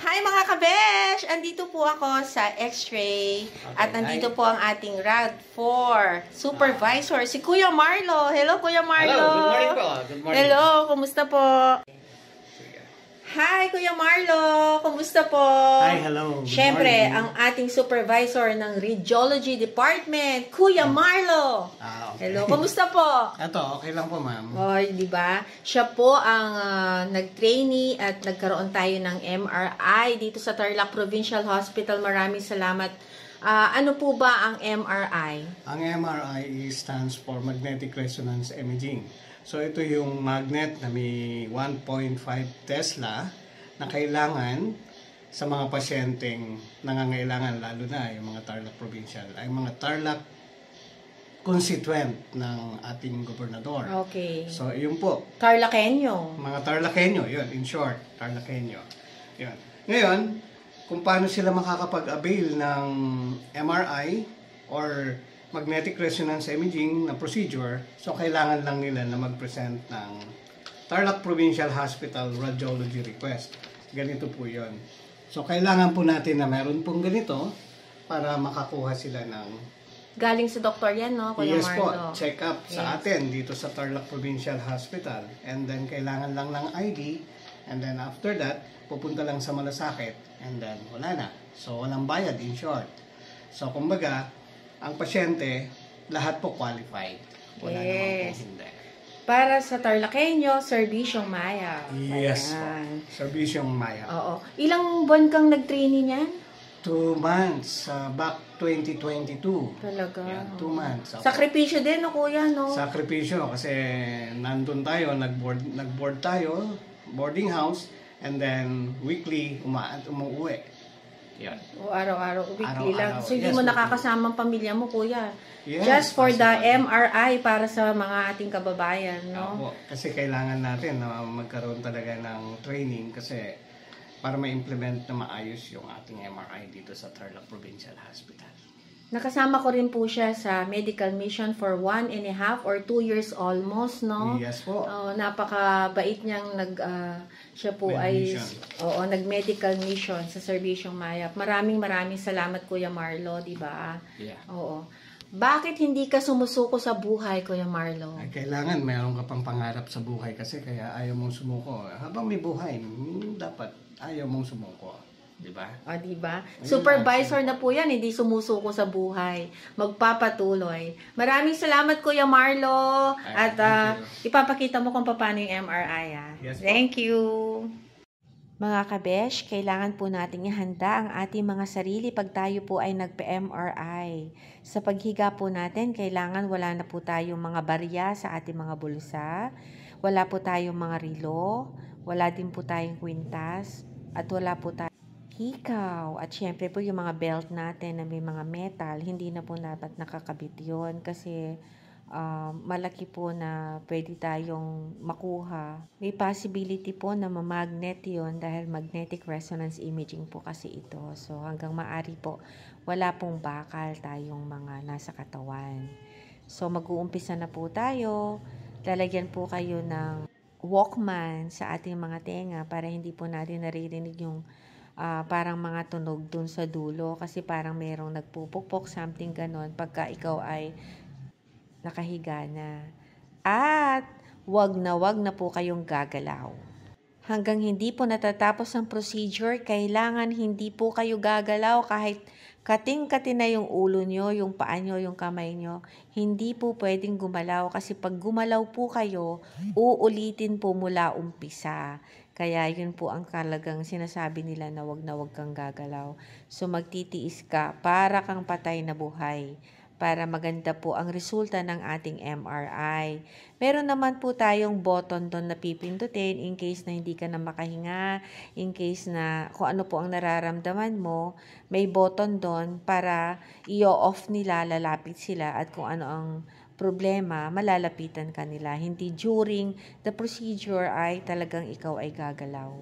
Hi mga kabesh! Andito po ako sa X-ray at nandito po ang ating RAD4 supervisor, si Kuya Marlo. Hello, Kuya Marlo! Hello, good morning po. Good morning. Hello, kumusta po? Hi, Kuya Marlo! Kumusta po? Hi, hello. Good Siyempre, morning. ang ating supervisor ng Radiology Department, Kuya Marlo! Okay. Hello, kumusta po? Ito, okay lang po, ma'am. Oy, di ba? Siya po ang nag-trainee at nagkaroon tayo ng MRI dito sa Tarlac Provincial Hospital. Maraming salamat. Ano po ba ang MRI? Ang MRI stands for Magnetic Resonance Imaging. So, ito yung magnet na may 1.5 Tesla na kailangan sa mga pasyenteng nangangailangan, lalo na yung mga Tarlac Provincial, ay mga Tarlac constituent ng ating gobernador. Okay. So, yun po. Tarlacenyo. Mga Tarlacenyo, yun, in short, Tarlacenyo. Yun. Ngayon, kung paano sila makakapag-avail ng MRI or magnetic resonance imaging na procedure, so kailangan lang nila na mag-present ng Tarlac Provincial Hospital Radiology Request. Ganito po yun. So, kailangan po natin na meron pong ganito para makakuha sila ng Galing sa doktor yan, no, Kuya yes po, Marlo? check up sa atin dito sa Tarlac Provincial Hospital. And then, kailangan lang ng ID. And then, after that, pupunta lang sa malasakit. And then, wala na. So, walang bayad, in short. So, kumbaga, ang pasyente, lahat po qualified. Wala naman po hindi. Para sa Tarlacenyo, Servisyong Maya. Yes po. Ayan. Servisyong Maya. Oo. Ilang buwan kang nag-trainee niyan? 2 months, back 2022. Talaga. Yan, 2 months. Okay. Sakripisyo din, no, Kuya, no? Sakripisyo kasi nandun tayo, nag-board tayo, boarding house, and then weekly umuwi. Yan. O araw-araw, weekly Araw-araw. lang. So, hindi Yes, mo weekly. nakakasama ang pamilya mo, Kuya. Yes, Just for the possible. MRI para sa mga ating kababayan, no? Opo, kasi kailangan natin na magkaroon talaga ng training kasi para ma-implement na maayos yung ating MRI dito sa Tarlac Provincial Hospital. Nakasama ko rin po siya sa medical mission for 1.5 or 2 years almost, no? Yes po. Napakabait niyang siya po ay Mission. nag-medical mission sa Servisyong Maya. Maraming salamat, Kuya Marlo, di ba? Yeah. Oo. Bakit hindi ka sumusuko sa buhay, Kuya Marlo? Ay, kailangan meron ka pang pangarap sa buhay kasi kaya ayaw mong sumuko. Habang may buhay, dapat ayaw mong sumuko. Di ba? O, di ba? Supervisor na po yan, hindi sumusuko sa buhay. Magpapatuloy. Maraming salamat, Kuya Marlo. At ipapakita mo kung paano yung MRI. Yes, po. Thank you. Mga kabesh, kailangan po nating ihanda ang ating mga sarili pag tayo po ay nagpa-MRI. Sa paghiga po natin, kailangan wala na po tayong mga barya sa ating mga bulsa. Wala po tayong mga relo. Wala din po tayong kwintas. At wala po tayong hikaw. At syempre po yung mga belt natin na may mga metal, hindi na po dapat nakakabit yun kasi malaki po na pwede tayong makuha. May possibility po na mamagnet yun dahil magnetic resonance imaging po kasi ito. So hanggang maaari po, wala pong bakal tayong mga nasa katawan. So mag-uumpisa na po tayo. Lalagyan po kayo ng Walkman sa ating mga tenga para hindi po natin naririnig yung parang mga tunog dun sa dulo kasi parang merong nagpupukpok, something ganon pagka ikaw ay nakahiga na. At wag na po kayong gagalaw. Hanggang hindi po natatapos ang procedure, kailangan hindi po kayo gagalaw kahit kating-kati na yung ulo nyo, yung paa nyo, yung kamay nyo. Hindi po pwedeng gumalaw kasi pag gumalaw po kayo, uulitin po mula umpisa. Kaya yun po ang talagang sinasabi nila na wag kang gagalaw. So magtitiis ka para kang patay na buhay. Para maganda po ang resulta ng ating MRI. Meron naman po tayong button doon na pipindutin in case na hindi ka na makahinga, in case na kung ano po ang nararamdaman mo, may button doon para i-off nila, lalapit sila at kung ano ang problema, malalapitan ka nila. Hindi during the procedure ay talagang ikaw ay gagalaw.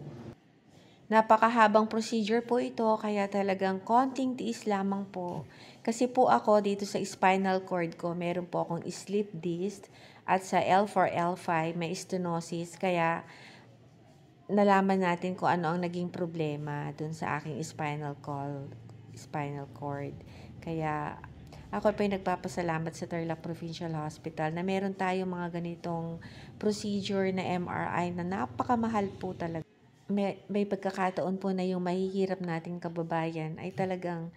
Napakahabang procedure po ito, kaya talagang konting tiis lamang po. Kasi po ako dito sa spinal cord ko, meron po akong slip disc at sa L4, L5 may stenosis, kaya nalaman natin kung ano ang naging problema dun sa aking spinal cord. Kaya ako pa yung nagpapasalamat sa Tarlac Provincial Hospital na meron tayong mga ganitong procedure na MRI na napakamahal po talaga. May pagkakataon po na yung mahihirap nating kababayan ay talagang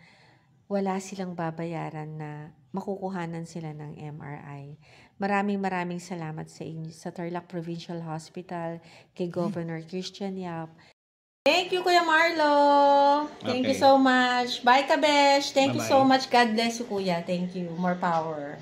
wala silang babayaran na makukuhanan sila ng MRI. Maraming salamat sa inyo, sa Tarlac Provincial Hospital, kay Governor Christian Yap. Thank you, Kuya Marlo. Thank you Okay. so much. Bye, Kabesh. Thank you so Bye-bye. much. God bless you, Kuya. Thank you. More power.